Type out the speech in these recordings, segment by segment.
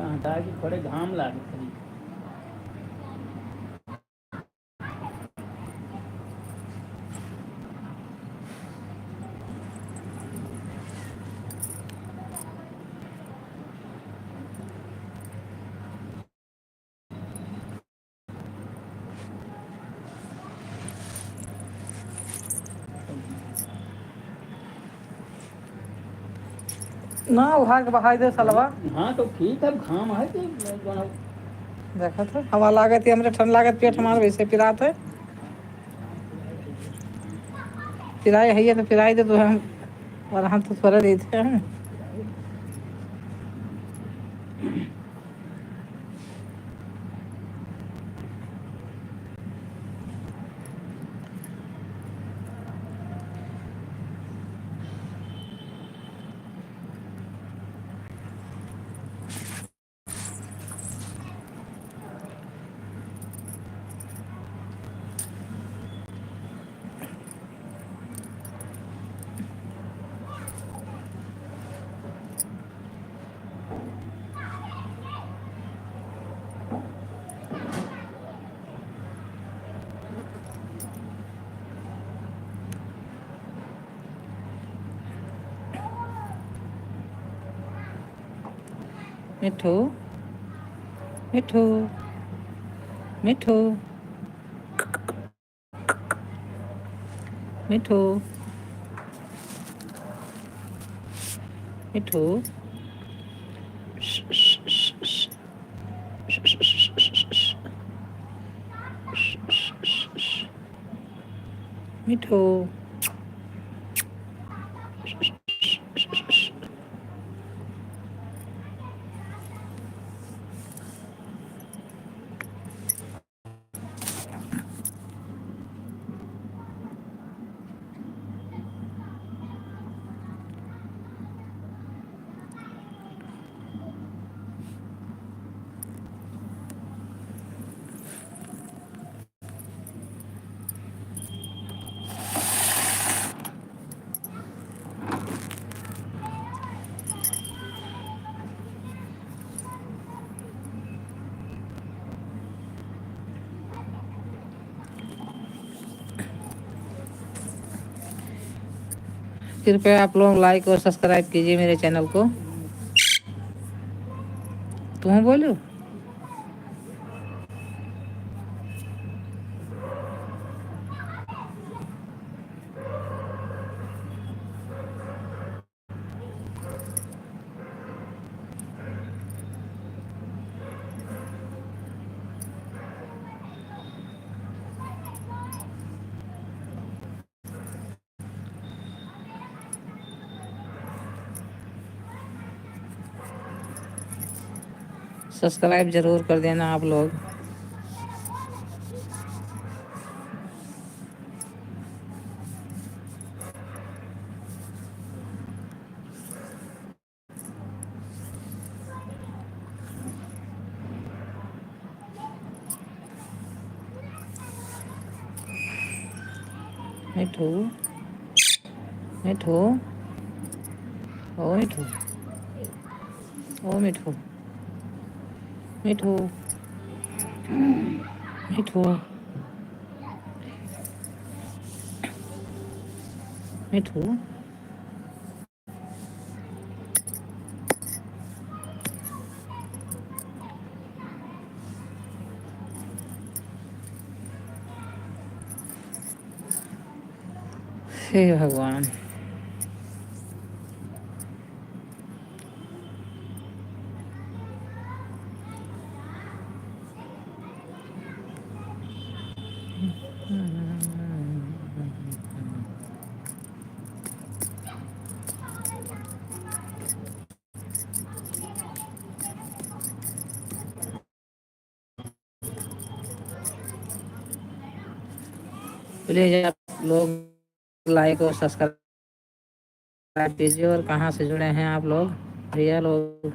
हटा के थोड़े घाम लागे खरी। ना उहार के बहाई दे सलवा। हाँ तो ठीक है, घाम है कि देखा था हवा लागत है, हमरे ठंड लागत, पेट हमारे वैसे पिरात है। पिराई है तो पिराई दे तो हम, और हम तो थोड़ा देते हैं। मिठू मिठू मिठू मिठू मिठू मिठू कृपया आप लोग लाइक और सब्सक्राइब कीजिए मेरे चैनल को। तुम बोलो। सब्सक्राइब जरूर कर देना आप लोग। मिठू मिठू ओ मिठू ओ मिठू मिठू मिठू मिठू हे भगवान। प्लीज आप लोग लाइक और सब्सक्राइब कीजिए। और कहाँ से जुड़े हैं आप लोग भैया लोग?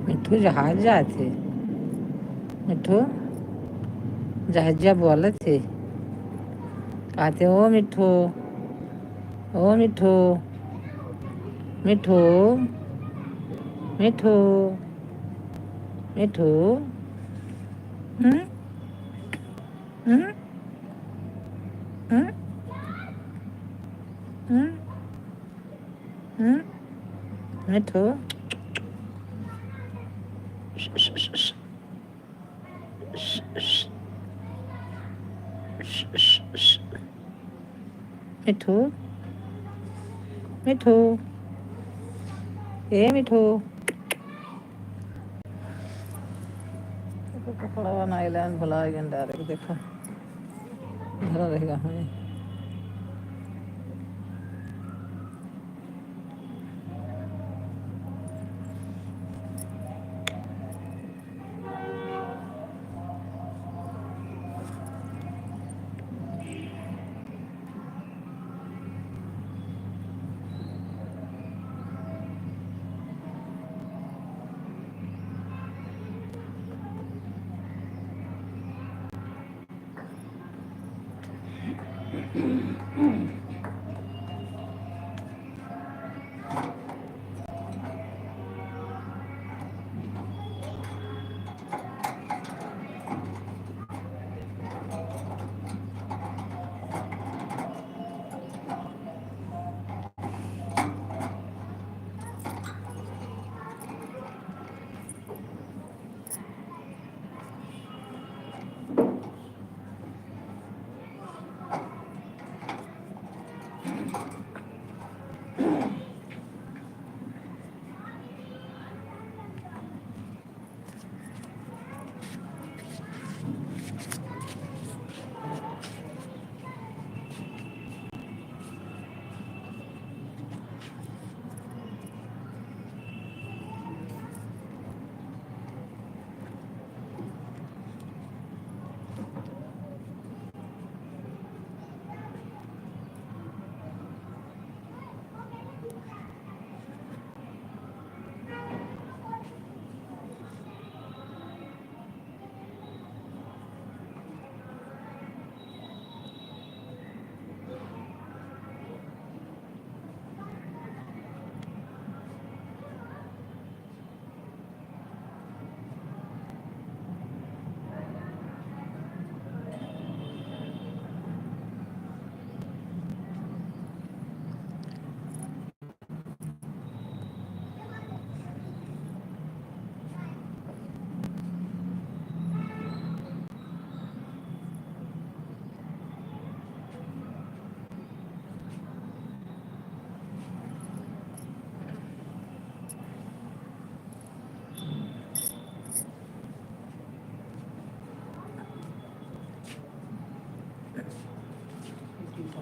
मिठू जहाज जाते, मिठू जहाजिया बोले थे, कहते ओ मिठू, ओ मिठू, मिठू, मिठू, मिठू, हम्म, हम्म, हम्म, हम्म, हम्म, मिठू, मिठू, मिठू, ए मिठू, देखो कपड़ा बनाइला भुला गए डायरेक्ट, देखो धरा रहेगा हमें।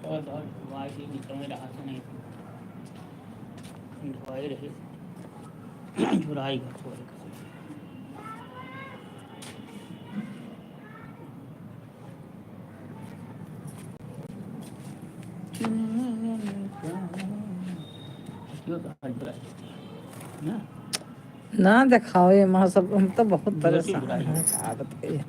और वाई के निकल रहा था नहीं धोई रही झुराई घर छोड़ क्यों तो हर झुराई ना ना दिखाओ ये माँ सब, हम तो बहुत झोटी परेशान बुराई हैं, है क्या बताइए।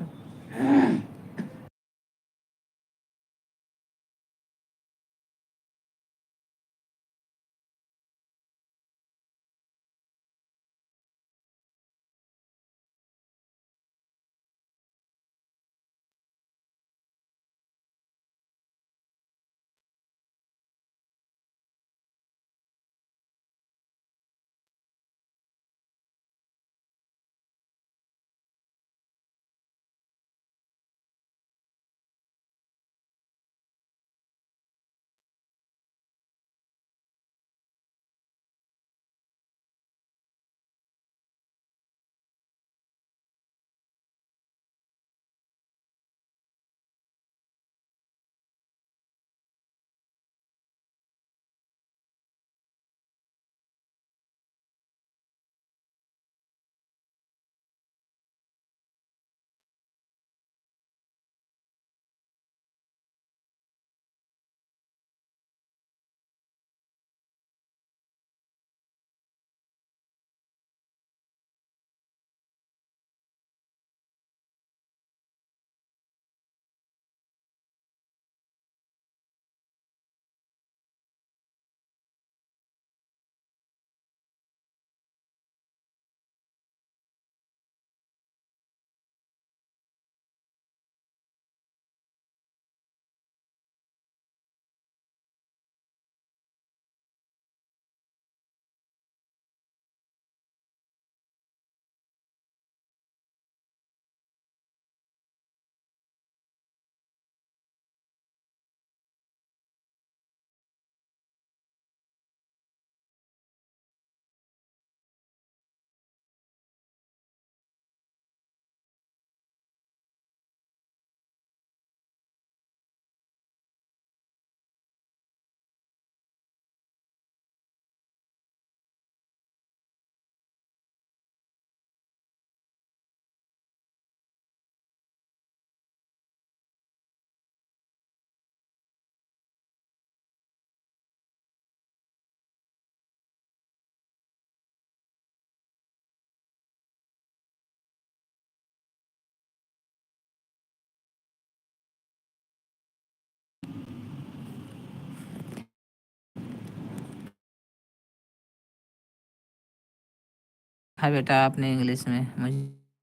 हाँ बेटा, आपने इंग्लिश में, मुझे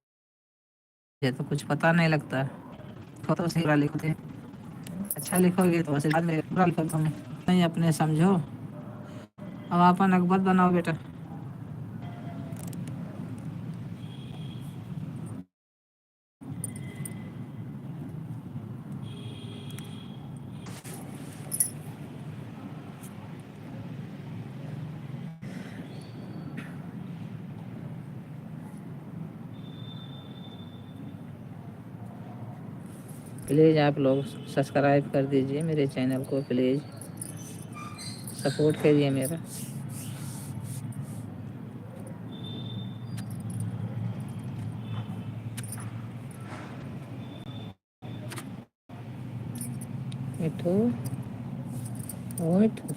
तो कुछ पता नहीं लगता। लिखो तो सही लिखो थे, अच्छा लिखोगे तो आशीर्वाद में पूरा लिखो तुम, नहीं अपने समझो। अब आप अकबर बनाओ बेटा। प्लीज़ आप लोग सब्सक्राइब कर दीजिए मेरे चैनल को, प्लीज़ सपोर्ट करिए मेरा। मिठू, ओ मिठू।